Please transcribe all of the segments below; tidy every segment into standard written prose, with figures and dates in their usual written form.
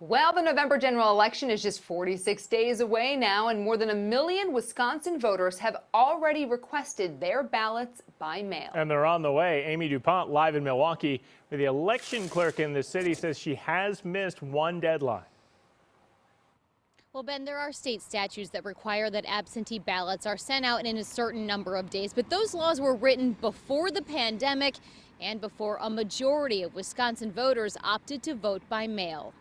Well, the November general election is just 46 days away now, and more than 1 million Wisconsin voters have already requested their ballots by mail. And they're on the way. Amy DuPont live in Milwaukee, where the election clerk in the city says she has missed one deadline. Well, Ben, there are state statutes that require that absentee ballots are sent out in a certain number of days, but those laws were written before the pandemic and before a majority of Wisconsin voters opted to vote by mail.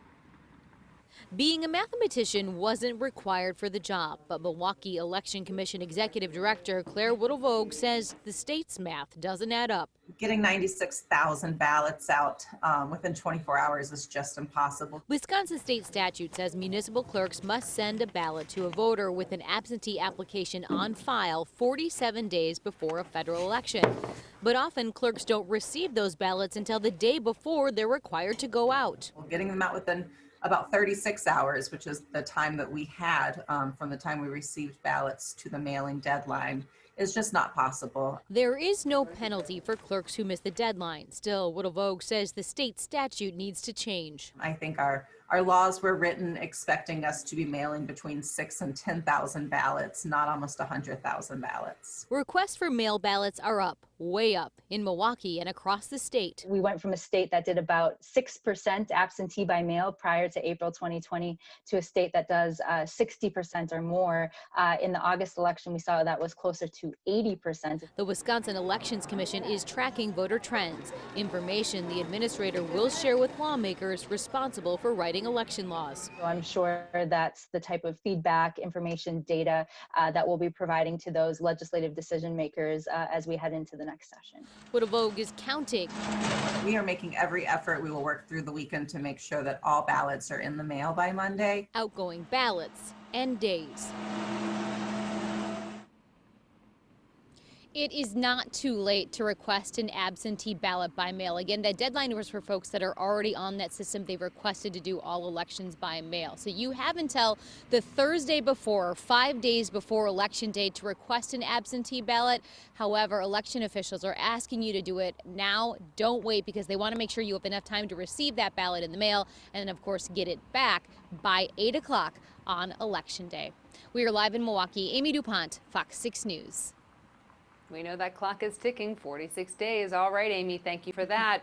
Being a mathematician wasn't required for the job, but Milwaukee Election Commission Executive Director Claire Whittle says the state's math doesn't add up. Getting 96,000 ballots out within 24 hours is just impossible. Wisconsin state statute says municipal clerks must send a ballot to a voter with an absentee application on file 47 days before a federal election. But often clerks don't receive those ballots until the day before they're required to go out. Well, getting them out within about 36 hours, which is the time that we had from the time we received ballots to the mailing deadline, is just not possible. There is no penalty for clerks who miss the deadline. Still, Whittle says the state statute needs to change. I think our laws were written expecting us to be mailing between 6,000 and 10,000 ballots, not almost 100,000 ballots. Requests for mail ballots are up, way up, in Milwaukee and across the state. We went from a state that did about 6% absentee by mail prior to April 2020 to a state that does 60% or more. In the August election, we saw that was closer to 80%. The Wisconsin Elections Commission is tracking voter trends, information the administrator will share with lawmakers responsible for writing election laws. So I'm sure that's the type of feedback, information, data that we'll be providing to those legislative decision makers as we head into the next session. Whittle is counting. We are making every effort. We will work through the weekend to make sure that all ballots are in the mail by Monday. Outgoing ballots and days. It is not too late to request an absentee ballot by mail. Again, that deadline was for folks that are already on that system. They've requested to do all elections by mail. So you have until the Thursday before, or 5 days before Election Day, to request an absentee ballot. However, election officials are asking you to do it now. Don't wait, because they want to make sure you have enough time to receive that ballot in the mail and then, of course, get it back by 8 o'clock on Election Day. We are live in Milwaukee. Amy DuPont, Fox 6 News. We know that clock is ticking, 46 days. All right, Amy, thank you for that.